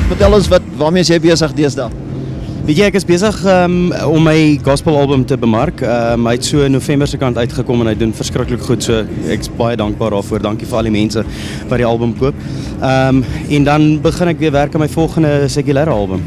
Vertel ons, waarmee is jy besig deesdae? Weet jy, ek is besig om my gospelalbum te bemark. Hy het so in November se kant uitgekom en hy doen verskriklik goed, so ek is baie dankbaar daarvoor. Dankie vir al die mense wat die album koop. En dan begin ek weer werk aan my volgende sekulêre album.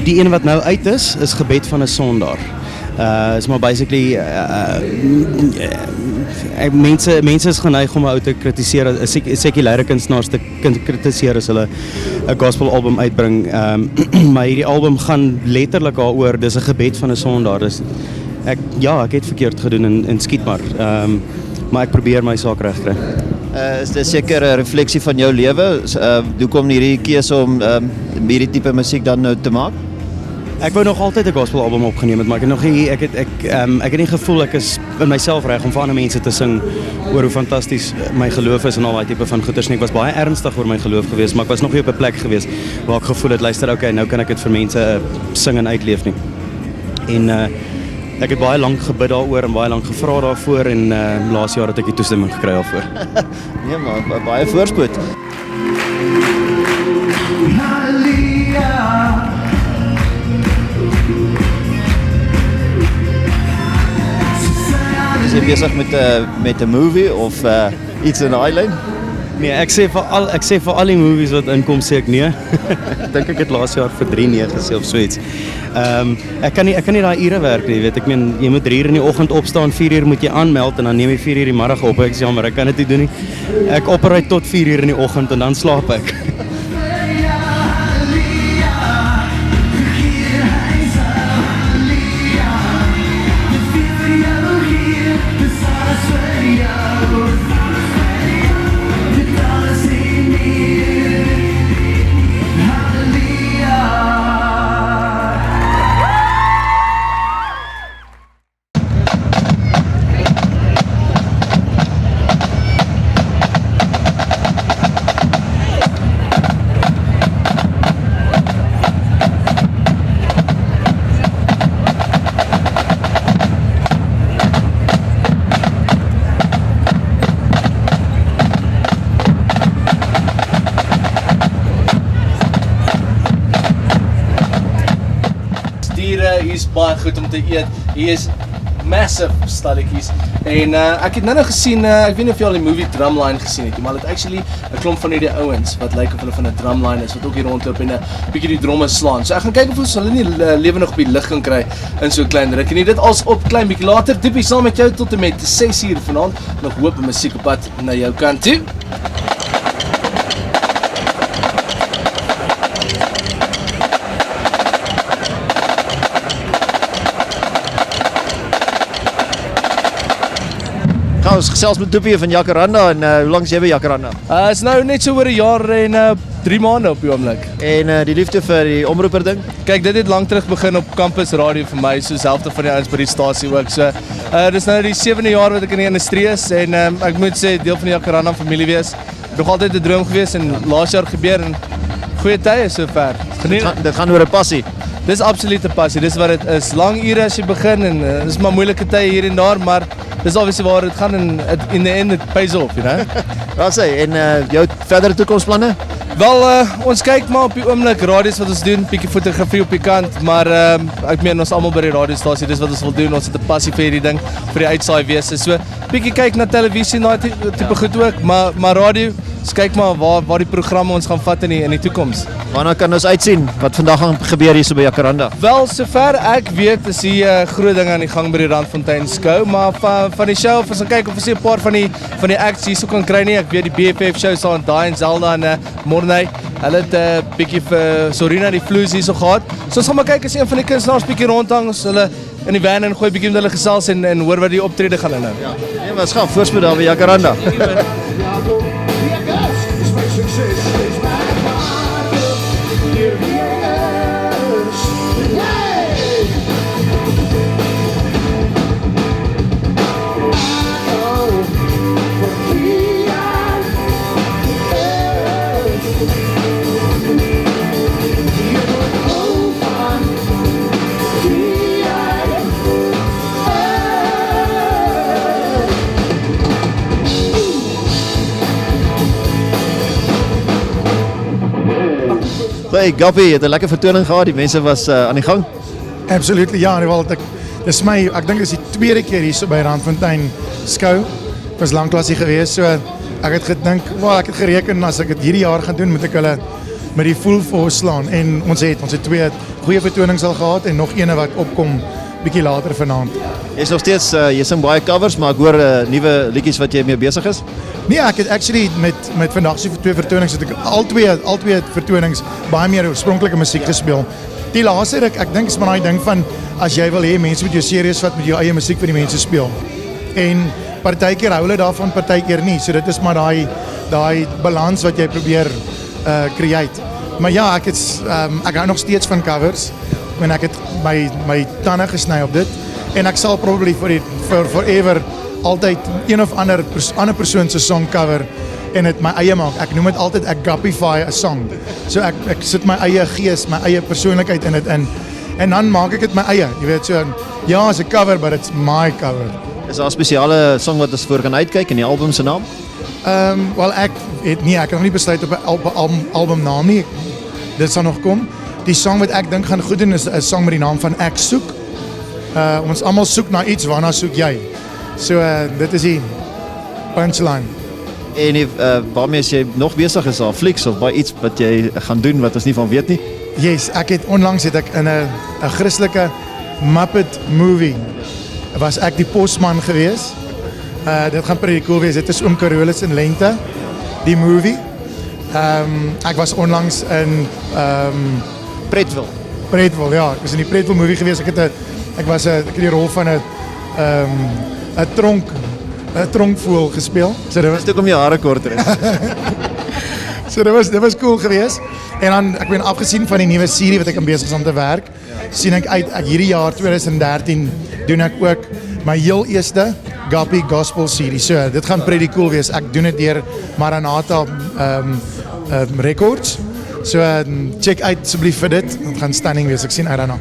Die een wat nou uit is Gebed van 'n Sondaar. Is maar basically mense is geneig om 'n ou te kritiseer, sekulêre kunstenaars te kritiseer as hulle 'n gospel album uitbring. Maar hierdie album gaan letterlik daaroor, dis 'n gebed van 'n sondaar. Dus ek het verkeerd gedoen en skiet maar. Maar ek probeer my saak regkry. Is dit seker 'n refleksie van jou lewe? Hoekom hierdie keuse om hierdie tipe musiek dan nou te maak? Ek wou nog altyd 'n gospel album opgeneem het, maar ek het nog nie ek het nie gevoel ek is in myself reg om vir ander mense te sing oor hoe fantasties my geloof is en al daai tipe van goeters nie. Ek was baie ernstig oor my geloof geweest, maar ek was nog nie op 'n plek geweest waar ek gevoel het, luister, okay, nou kan ek dit vir mense sing en uitleef nie. En ek het baie lank gebid daaroor en baie lank gevra daarvoor en laas jaar het ek die toestemming gekry daarvoor. Nee, maar baie voorspoed. Is jy besig met 'n movie of iets in daai lyn? Nee, ek sê vir al die movies wat inkom sê ek nee. Ek dink ek het laas jaar vir 3 nee gesê of so iets. Ek kan nie daai ure werk nie, weet ek meen jy moet 3 uur in die oggend opstaan, 4 uur moet jy aanmeld en dan neem jy 4 uur die middag op. Ek sê jammer, ek kan dit nie doen nie. Ek operate tot 4 uur in die oggend en dan slaap ek. Hier is baie goed om te eet. Hier is massive stalletjies. En ek het nou gesien, ek weet nie of jy al die movie Drumline gesien het, maar dit actually 'n klomp van hierdie ouens wat lyk of hulle van 'n drumline is wat ook hier rondloop en 'n bietjie die dromme slaan. So ek gaan kyk of ons hulle nie lewendig op die lig kan kry in so 'n klein ruk. En dit als op klein bietjie later, Diepie saam met jou tot en met 6 uur vanaand. Nog hoop en musiek op pad na jou kant toe. Ons gesels met Diepie van Jacaranda en hoe lank is jy by Jacaranda? Is nou net so oor 'n jaar en 3 maande op die oomblik. En die liefde vir die omroeper ding? Kyk, dit het lank terug begin op Campus Radio vir my, soos helfte van die ouens by die stasie ook. So, dis nou die 7de jaar wat ek in die industrie is en ek moet sê deel van die Jacaranda familie wees. Nog altyd 'n droom gewees en laas jaar gebeur en goeie tye sover. Dit gaan oor 'n passie. Dis absoluut 'n passie. Dis wat dit is. Lang ure as jy begin en dis maar moeilike tye hier en daar, maar dis obviously waar dit gaan en in the end it pays off, you know. Wat sê en jou verdere toekomsplanne? Wel, ons kyk maar op die oomblik radios wat ons doen, bietjie fotografie op die kant, maar ek meen ons almal by die radiostasie, dis wat ons wil doen. Ons het 'n passie vir hierdie ding, vir die uitsaai wese. So bietjie kyk na televisie, daai tipe goed ook, maar radio So kyk maar waar die programme ons gaan vat in die toekoms. Waarna kan ons uitsien wat vandag gaan gebeur hier so by Jacaranda? Wel, sover ek weet is hier groot dinge aan die gang by die Randfontein Skou, maar van die show, ons gaan kyk of ons 'n paar van die acts hier so kan kry nie. Ek weet die BFF show sal aan Daai en Zelda en Morney. Hulle het bietjie vir Sorina die Flus hier so gehad. So ons gaan maar kyk as een van die kunstenaars bietjie rondhang, ons hulle in die van en gooi bietjie met hulle gesels en hoor wat die optrede gaan inhou. Ja, nee, maar ons gaan voorspoed daar by Jacaranda. Hey Gappie, het 'n lekker vertoning gehad. Die mense was aan die gang. Absoluut, ja, wel dis my, ek dink dis die tweede keer hier so by Randfontein Skou. Ek was lanklaas hier gewees, so ek het gedink, ek het gereken as ek dit hierdie jaar gaan doen, moet ek hulle met die full force slaan en ons het twee goeie vertonings al gehad en nog ene wat opkom bietjie later vanaand. Jy's nog steeds jy sing baie covers, maar ek hoor nuwe liedjies wat jy mee besig is. Nee, ek het actually met vandag se twee vertonings het ek al twee vertonings baie meer oorspronklike musiek gespeel. Die laaste ek dink is maar daai ding van as jy wil hê mense moet jou serieus vat met jou eie musiek vir die mense speel. En partykeer hou hulle daarvan, partykeer nie. So dit is maar daai balans wat jy probeer create. Maar ja, ek hou nog steeds van covers en ek het my tande gesny op dit en ek sal probably for forever altyd een of ander persoon se song cover en dit my eie maak. Ek noem dit altyd ek Gappify 'n song. So ek sit my eie gees, my eie persoonlikheid in dit in en dan maak ek dit my eie. Jy weet so ja, it's a cover but it's my cover. Is daar 'n spesiale song wat ons voor gaan uitkyk in die album se naam? Wel ek het nog nie besluit op 'n albumnaam nie. Dit sal nog kom. Die song wat ek dink gaan goed doen is 'n song met die naam van Ek Soek. Ons almal soek na iets, waarna soek jy? So dit is die punchline. En waarmee is jy nog besig is daar flieks of by iets wat jy gaan doen wat ons nie van weet nie? Yes, onlangs het ek in 'n Christelike Muppet movie was ek die postman gewees. Dit gaan pretty cool wees. Dit is Oom Carolus in Lente, die movie. Ek was onlangs in Pretville, ja. Ek was in die Pretville movie gewees. Ek het die rol van 'n tronkvoël gespeel. So dit was Dis ook om jou hare korter is. So dit was cool geweest. En dan ek ben afgesien van die nuwe serie wat ek aan besig is om te werk, sien ek uit hierdie jaar 2013 doen ek ook my heel eerste Gappy Gospel serie. So dit gaan pretty cool wees. Ek doen dit deur Maranatha Records. So check uit asseblief vir dit. Dit gaan stunning wees. Ek sien uit daarna.